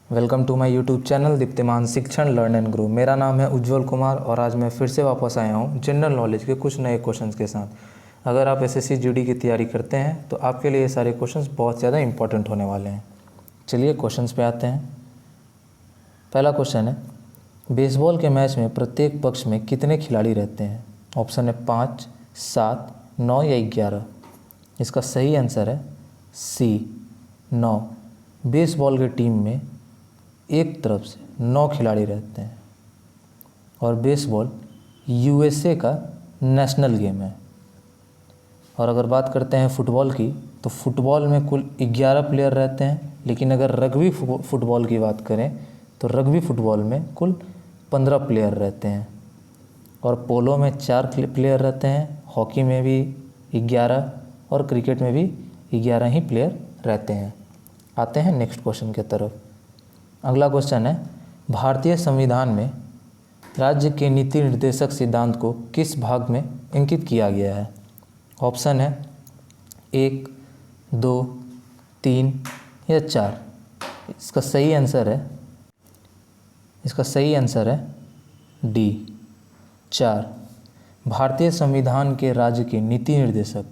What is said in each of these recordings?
Welcome to my YouTube channel Diptiman Shikshan learn and grow. मेरा नाम है उज्जवल कुमार और आज मैं फिर से वापस आया हूँ जनरल नॉलेज के कुछ नए क्वेश्चंस के साथ। अगर आप एसएससी जीडी की तैयारी करते हैं तो आपके लिए ये सारे क्वेश्चंस बहुत ज़्यादा इंपॉर्टेंट होने वाले हैं। चलिए क्वेश्चंस पे आते हैं। पहला क्वेश्चन है, बेसबॉल के मैच में प्रत्येक पक्ष में कितने खिलाड़ी रहते हैं? ऑप्शन है 5, 7, 9 या 11। इसका सही आंसर है सी 9। बेसबॉल की टीम में एक तरफ से 9 खिलाड़ी रहते हैं और बेसबॉल यूएसए का नेशनल गेम है। और अगर बात करते हैं फुटबॉल की तो फुटबॉल में कुल 11 प्लेयर रहते हैं, लेकिन अगर रग्बी फुटबॉल की बात करें तो रग्बी फुटबॉल में कुल 15 प्लेयर रहते हैं। और पोलो में 4 प्लेयर रहते हैं, हॉकी में भी 11 और क्रिकेट में भी 11 ही प्लेयर रहते हैं। आते हैं नेक्स्ट क्वेश्चन की तरफ। अगला क्वेश्चन है, भारतीय संविधान में राज्य के नीति निर्देशक सिद्धांत को किस भाग में अंकित किया गया है? ऑप्शन है 1, 2, 3 या 4। इसका सही आंसर है डी 4। भारतीय संविधान के राज्य के नीति निर्देशक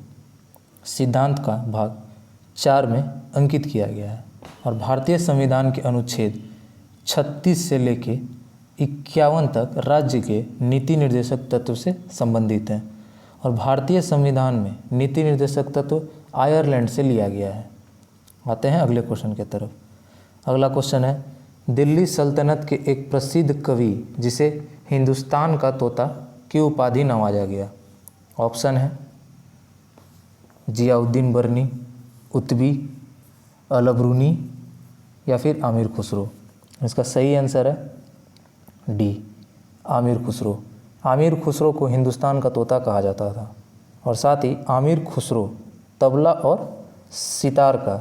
सिद्धांत का भाग 4 में अंकित किया गया है और भारतीय संविधान के अनुच्छेद 36 से लेके 51 तक राज्य के नीति निर्देशक तत्व से संबंधित हैं। और भारतीय संविधान में नीति निर्देशक तत्व आयरलैंड से लिया गया है। आते हैं अगले क्वेश्चन की तरफ। अगला क्वेश्चन है, दिल्ली सल्तनत के एक प्रसिद्ध कवि जिसे हिंदुस्तान का तोता की उपाधि नवाजा गया। ऑप्शन है जियाउद्दीन बर्नी, उत्बी, अलबरूनी या फिर आमिर खुसरो। इसका सही आंसर है डी आमिर खुसरो। आमिर खुसरो को हिंदुस्तान का तोता कहा जाता था और साथ ही आमिर खुसरो तबला और सितार का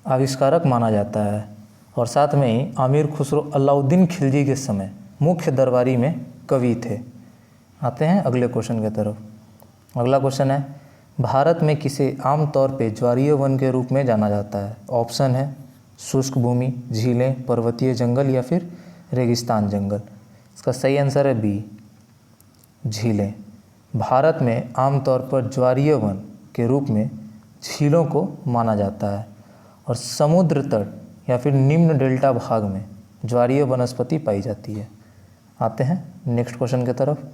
आविष्कारक माना जाता है। और साथ में ही आमिर खुसरो अलाउद्दीन खिलजी के समय मुख्य दरबारी में कवि थे। आते हैं अगले क्वेश्चन की तरफ। अगला क्वेश्चन है, भारत में किसे आमतौर पे ज्वारीय वन के रूप में जाना जाता है? ऑप्शन है शुष्क भूमि, झीलें, पर्वतीय जंगल या फिर रेगिस्तान जंगल। इसका सही आंसर है बी झीलें। भारत में आमतौर पर ज्वारीय वन के रूप में झीलों को माना जाता है और समुद्र तट या फिर निम्न डेल्टा भाग में ज्वारीय वनस्पति पाई जाती है। आते हैं नेक्स्ट क्वेश्चन की तरफ।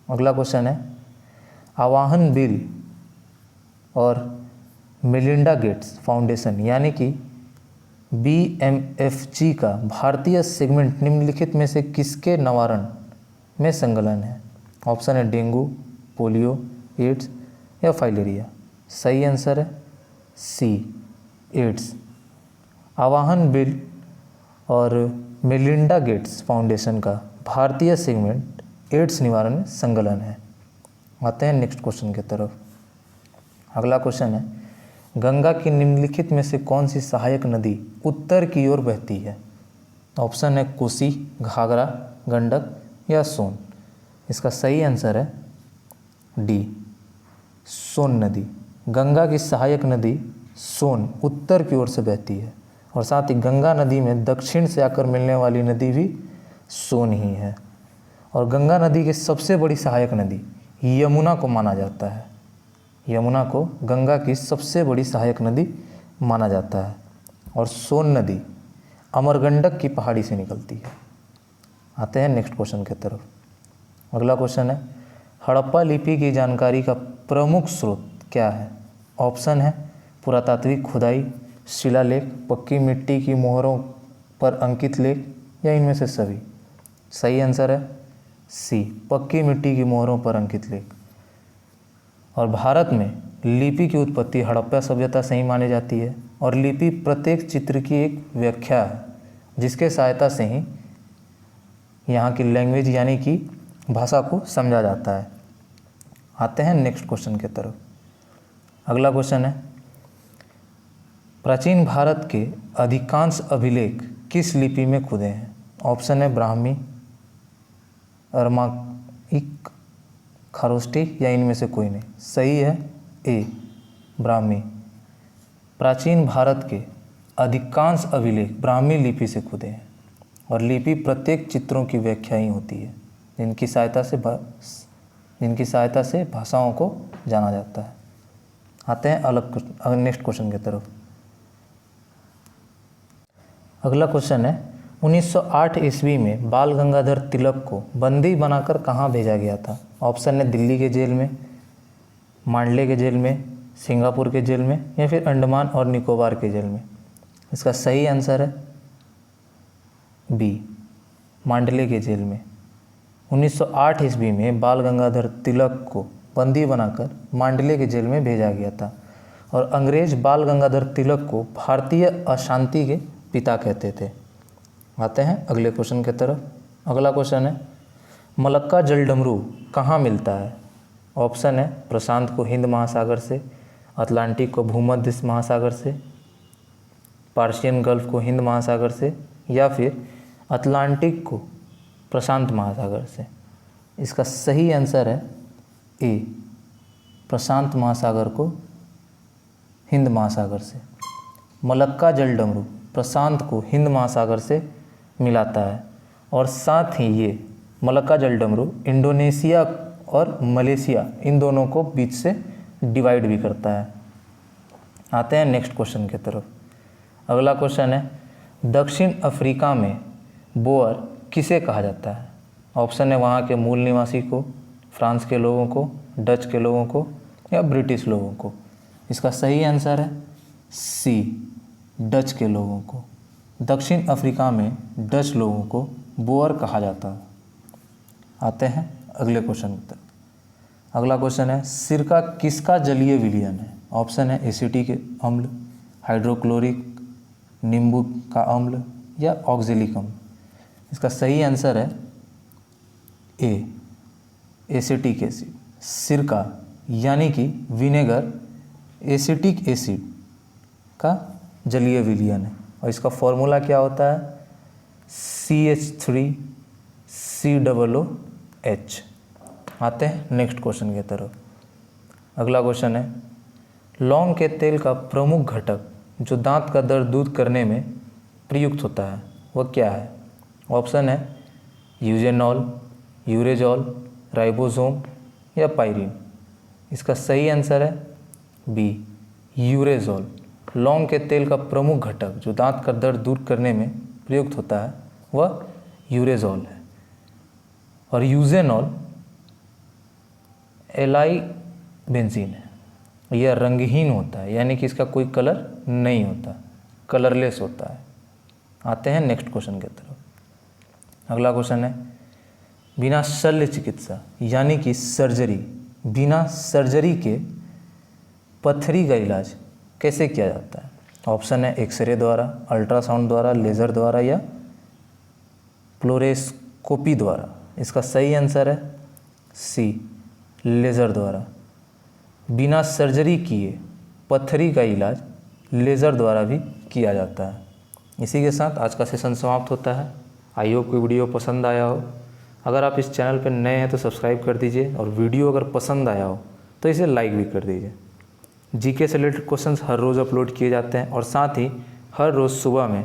अगला क्वेश्चन है, आवाहन बिल और मेलिंडा गेट्स फाउंडेशन यानी कि BMFG का भारतीय सेगमेंट निम्नलिखित में से किसके निवारण में संलग्न है? ऑप्शन है डेंगू, पोलियो, एड्स या फाइलेरिया। सही आंसर है सी एड्स। आवाहन बिल और मेलिंडा गेट्स फाउंडेशन का भारतीय सेगमेंट एड्स निवारण में संलग्न है। आते हैं नेक्स्ट क्वेश्चन की तरफ। अगला क्वेश्चन है, गंगा की निम्नलिखित में से कौन सी सहायक नदी उत्तर की ओर बहती है? ऑप्शन है कोसी, घाघरा, गंडक या सोन। इसका सही आंसर है डी सोन नदी। गंगा की सहायक नदी सोन उत्तर की ओर से बहती है और साथ ही गंगा नदी में दक्षिण से आकर मिलने वाली नदी भी सोन ही है। और गंगा नदी की सबसे बड़ी सहायक नदी यमुना को माना जाता है। यमुना को गंगा की सबसे बड़ी सहायक नदी माना जाता है और सोन नदी अमरगंडक की पहाड़ी से निकलती है। आते हैं नेक्स्ट क्वेश्चन की तरफ। अगला क्वेश्चन है, हड़प्पा लिपि की जानकारी का प्रमुख स्रोत क्या है? ऑप्शन है पुरातात्विक खुदाई, शिलालेख, पक्की मिट्टी की मोहरों पर अंकित लेख या इनमें से सभी। सही आंसर है सी पक्की मिट्टी की मोहरों पर अंकित लेख। और भारत में लिपि की उत्पत्ति हड़प्पा सभ्यता से ही मानी जाती है और लिपि प्रत्येक चित्र की एक व्याख्या है जिसके सहायता से ही यहाँ की लैंग्वेज यानी कि भाषा को समझा जाता है। आते हैं नेक्स्ट क्वेश्चन की तरफ। अगला क्वेश्चन है, प्राचीन भारत के अधिकांश अभिलेख किस लिपि में खुदे हैं? ऑप्शन है ब्राह्मी, अरमाइक, खरोष्टी या इनमें से कोई नहीं। सही है ए ब्राह्मी। प्राचीन भारत के अधिकांश अभिलेख ब्राह्मी लिपि से खुदे हैं और लिपि प्रत्येक चित्रों की व्याख्या ही होती है, जिनकी सहायता से भाषाओं को जाना जाता है। आते हैं नेक्स्ट क्वेश्चन की तरफ। अगला क्वेश्चन है 1908 ईस्वी में बाल गंगाधर तिलक को बंदी बनाकर कहाँ भेजा गया था? ऑप्शन है दिल्ली के जेल में, मांडले के जेल में, सिंगापुर के जेल में या फिर अंडमान और निकोबार के जेल में। इसका सही आंसर है बी, मांडले के जेल में। 1908 ईस्वी में बाल गंगाधर तिलक को बंदी बनाकर मांडले के जेल में भेजा गया था और अंग्रेज बाल गंगाधर तिलक को भारतीय अशांति के पिता कहते थे। आते हैं अगले क्वेश्चन की तरफ। अगला क्वेश्चन है मलक्का जलडमरू कहाँ मिलता है? ऑप्शन है प्रशांत को हिंद महासागर से, अटलांटिक को भूमध्य महासागर से, पर्शियन गल्फ को हिंद महासागर से या फिर अटलांटिक को प्रशांत महासागर से। इसका सही आंसर है ए, प्रशांत महासागर को हिंद महासागर से। मलक्का जलडमरू प्रशांत को हिंद महासागर से मिलाता है और साथ ही ये मलक्का जलडमरू इंडोनेशिया और मलेशिया इन दोनों को बीच से डिवाइड भी करता है। आते हैं नेक्स्ट क्वेश्चन की तरफ। अगला क्वेश्चन है दक्षिण अफ्रीका में बोअर किसे कहा जाता है? ऑप्शन है वहाँ के मूल निवासी को, फ्रांस के लोगों को, डच के लोगों को या ब्रिटिश लोगों को। इसका सही आंसर है सी, डच के लोगों को। दक्षिण अफ्रीका में डच लोगों को बोअर कहा जाता है। आते हैं अगले क्वेश्चन की तरफ। अगला क्वेश्चन है सिरका किसका जलीय विलयन है? ऑप्शन है एसिटिक अम्ल, हाइड्रोक्लोरिक, नींबू का अम्ल या ऑक्जेलिक अम्ल। इसका सही आंसर है ए, एसिटिक एसिड। सिरका यानी कि विनेगर एसिटिक एसिड का जलीय विलयन है और इसका फॉर्मूला क्या होता है? CH3COOH। आते हैं नेक्स्ट क्वेश्चन की तरफ। अगला क्वेश्चन है लौंग के तेल का प्रमुख घटक जो दांत का दर्द दूर करने में प्रयुक्त होता है वह क्या है? ऑप्शन है यूजेनॉल, यूरेजॉल, राइबोसोम या पायरिन। इसका सही आंसर है बी, यूरेजॉल। लौंग के तेल का प्रमुख घटक जो दांत का दर्द दूर करने में प्रयुक्त होता है वह यूरेजॉल है और यूजेनॉल एलाई बेंजीन है। यह रंगहीन होता है यानी कि इसका कोई कलर नहीं होता, कलरलेस होता है। आते हैं नेक्स्ट क्वेश्चन की तरफ। अगला क्वेश्चन है बिना शल्य चिकित्सा यानी कि सर्जरी, बिना सर्जरी के पथरी का इलाज कैसे किया जाता है? ऑप्शन है एक्सरे द्वारा, अल्ट्रासाउंड द्वारा, लेज़र द्वारा या फ्लोरोस्कोपी द्वारा। इसका सही आंसर है सी, लेज़र द्वारा। बिना सर्जरी किए पथरी का इलाज लेज़र द्वारा भी किया जाता है। इसी के साथ आज का सेशन समाप्त होता है। आई होप कोई वीडियो पसंद आया हो। अगर आप इस चैनल पर नए हैं तो सब्सक्राइब कर दीजिए और वीडियो अगर पसंद आया हो तो इसे लाइक भी कर दीजिए। जीके से रिलेटेड क्वेश्चंस हर रोज़ अपलोड किए जाते हैं और साथ ही हर रोज़ सुबह में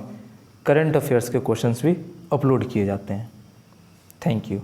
करंट अफेयर्स के क्वेश्चंस भी अपलोड किए जाते हैं। Thank you.